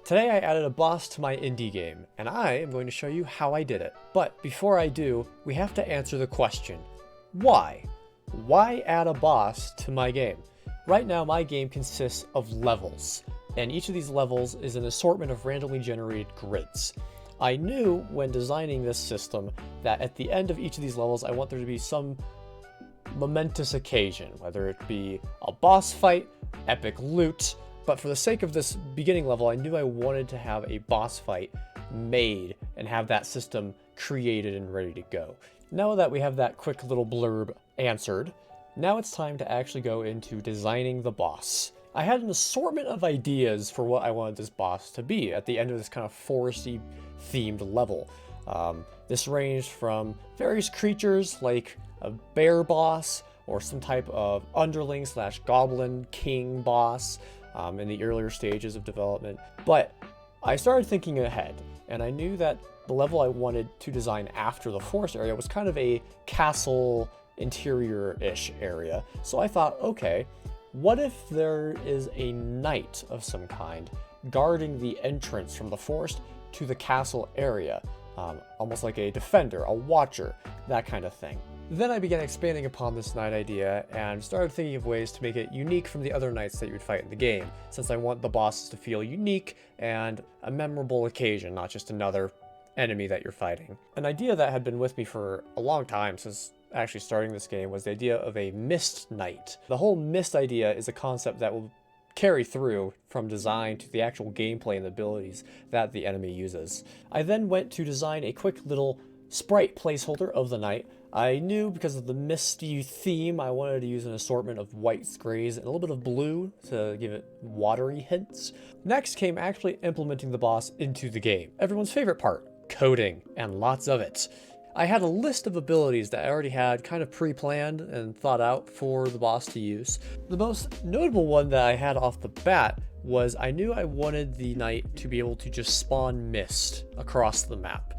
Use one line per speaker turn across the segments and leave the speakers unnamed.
Today I added a boss to my indie game, and I am going to show you how I did it. But before I do, we have to answer the question, why? Why add a boss to my game? Right now my game consists of levels, and each of these levels is an assortment of randomly generated grids. I knew when designing this system that at the end of each of these levels I want there to be some momentous occasion, whether it be a boss fight, epic loot, but for the sake of this beginning level, I knew I wanted to have a boss fight made and have that system created and ready to go. Now that we have that quick little blurb answered, now it's time to actually go into designing the boss. I had an assortment of ideas for what I wanted this boss to be at the end of this kind of foresty themed level. This ranged from various creatures like a bear boss or some type of underling / goblin king boss in the earlier stages of development. But I started thinking ahead, and I knew that the level I wanted to design after the forest area was kind of a castle interior-ish area. So I thought, okay, what if there is a knight of some kind guarding the entrance from the forest to the castle area? Almost like a defender, a watcher, that kind of thing. Then I began expanding upon this knight idea and started thinking of ways to make it unique from the other knights that you would fight in the game, since I want the bosses to feel unique and a memorable occasion, not just another enemy that you're fighting. An idea that had been with me for a long time since actually starting this game was the idea of a mist knight. The whole mist idea is a concept that will carry through from design to the actual gameplay and the abilities that the enemy uses. I then went to design a quick little sprite placeholder of the knight. I knew because of the misty theme I wanted to use an assortment of whites, grays, and a little bit of blue to give it watery hints. Next came actually implementing the boss into the game. Everyone's favorite part, coding, and lots of it. I had a list of abilities that I already had kind of pre-planned and thought out for the boss to use. The most notable one that I had off the bat was I knew I wanted the knight to be able to just spawn mist across the map.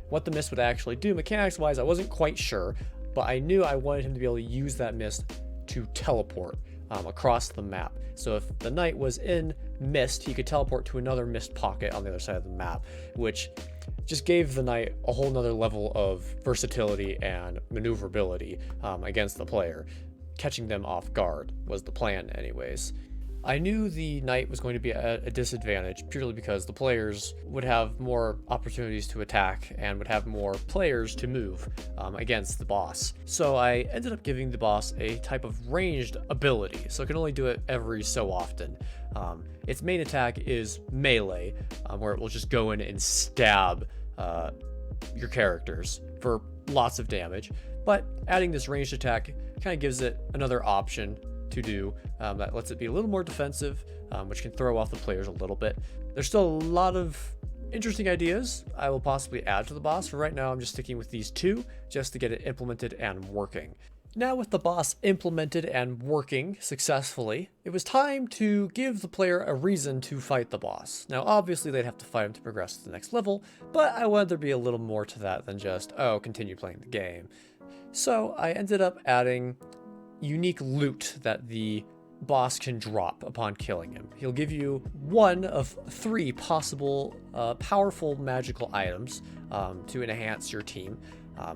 What the mist would actually do mechanics wise I wasn't quite sure, but I knew I wanted him to be able to use that mist to teleport across the map. So if the knight was in mist, he could teleport to another mist pocket on the other side of the map, which just gave the knight a whole nother level of versatility and maneuverability against the player. Catching them off guard was the plan anyways. I knew the knight was going to be at a disadvantage purely because the players would have more opportunities to attack and would have more players to move against the boss. So I ended up giving the boss a type of ranged ability, so it can only do it every so often. Its main attack is melee, where it will just go in and stab your characters for lots of damage, but adding this ranged attack kind of gives it another option to do that lets it be a little more defensive, which can throw off the players a little bit. There's still a lot of interesting ideas I will possibly add to the boss. For right now, I'm just sticking with these two just to get it implemented and working. Now with the boss implemented and working successfully, it was time to give the player a reason to fight the boss. Now obviously they'd have to fight him to progress to the next level, but I wanted there to be a little more to that than just, oh, continue playing the game. So I ended up adding unique loot that the boss can drop upon killing him. He'll give you one of 3 possible powerful magical items to enhance your team.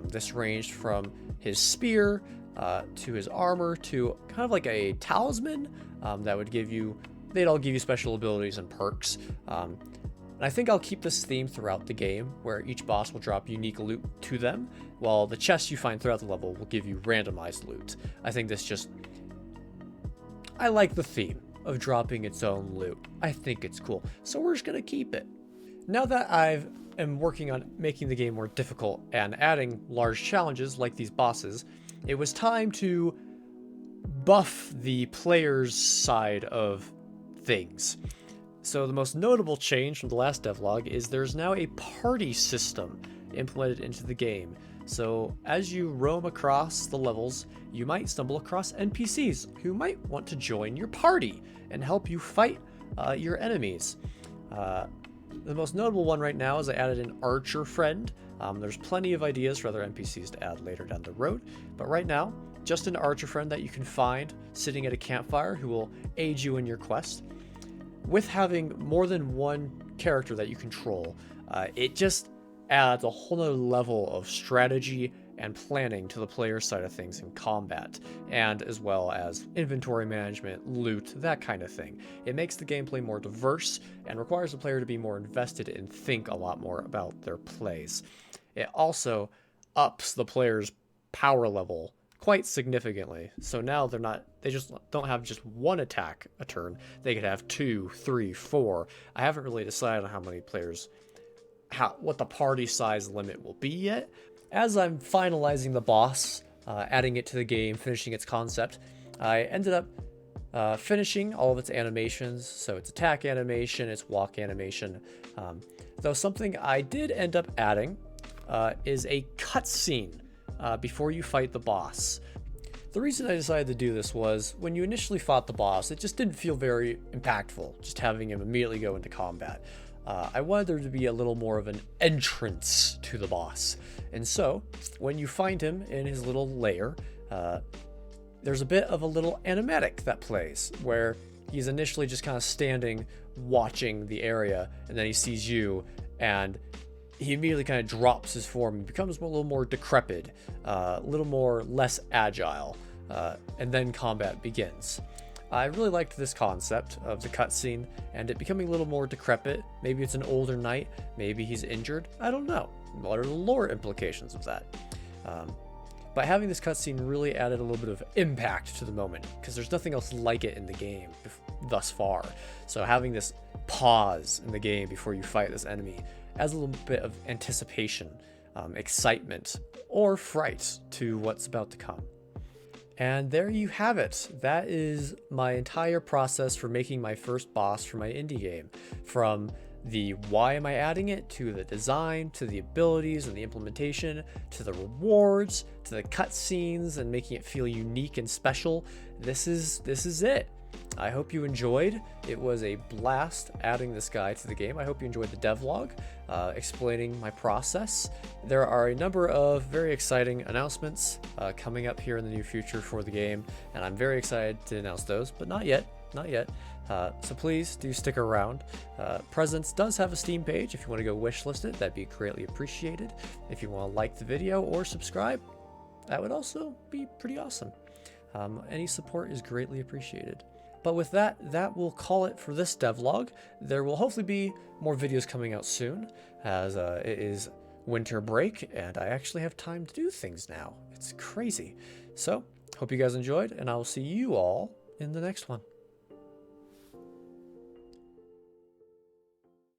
This ranged from his spear to his armor to kind of like a talisman that would give you, they'd all give you special abilities and perks. And I think I'll keep this theme throughout the game, where each boss will drop unique loot to them, while the chests you find throughout the level will give you randomized loot. I think this just, I like the theme of dropping its own loot. I think it's cool, so we're just gonna keep it. Now that I am working on making the game more difficult and adding large challenges like these bosses, it was time to buff the player's side of things. So the most notable change from the last devlog is there's now a party system implemented into the game. So as you roam across the levels, you might stumble across NPCs who might want to join your party and help you fight your enemies. The most notable one right now is I added an archer friend. There's plenty of ideas for other NPCs to add later down the road, but right now, just an archer friend that you can find sitting at a campfire who will aid you in your quest. with having more than one character that you control, it just adds a whole nother level of strategy and planning to the player side of things in combat, and as well as inventory management, loot, that kind of thing. It makes the gameplay more diverse and requires the player to be more invested and think a lot more about their plays. It also ups the player's power level quite significantly. So now they just don't have just one attack a turn. They could have 2, 3, 4. I haven't really decided on how many players, what the party size limit will be yet. As I'm finalizing the boss, adding it to the game, finishing its concept, I ended up finishing all of its animations. So its attack animation, its walk animation. Though something I did end up adding is a cutscene before you fight the boss. The reason I decided to do this was when you initially fought the boss, it just didn't feel very impactful, just having him immediately go into combat. I wanted there to be a little more of an entrance to the boss. And so, when you find him in his little lair, there's a bit of a little animatic that plays, where he's initially just kind of standing, watching the area, and then he sees you, and he immediately kind of drops his form and becomes a little more decrepit, a little more less agile, and then combat begins. I really liked this concept of the cutscene and it becoming a little more decrepit. Maybe it's an older knight, maybe he's injured, I don't know. What are the lore implications of that? But having this cutscene really added a little bit of impact to the moment, because there's nothing else like it in the game thus far. So having this pause in the game before you fight this enemy adds a little bit of anticipation, excitement, or fright to what's about to come. And there you have it. That is my entire process for making my first boss for my indie game. From the why am I adding it, to the design, to the abilities and the implementation, to the rewards, to the cutscenes and making it feel unique and special. This is it. I hope you enjoyed. It was a blast adding this guy to the game. I hope you enjoyed the devlog, explaining my process. There are a number of very exciting announcements coming up here in the near future for the game, and I'm very excited to announce those, but not yet. So please do stick around. Presence does have a Steam page. If you want to go wishlist it, that'd be greatly appreciated. If you want to like the video or subscribe, that would also be pretty awesome. Any support is greatly appreciated. But with that, that will call it for this devlog. There will hopefully be more videos coming out soon, as it is winter break, and I actually have time to do things now. It's crazy. So, hope you guys enjoyed, and I will see you all in the next one.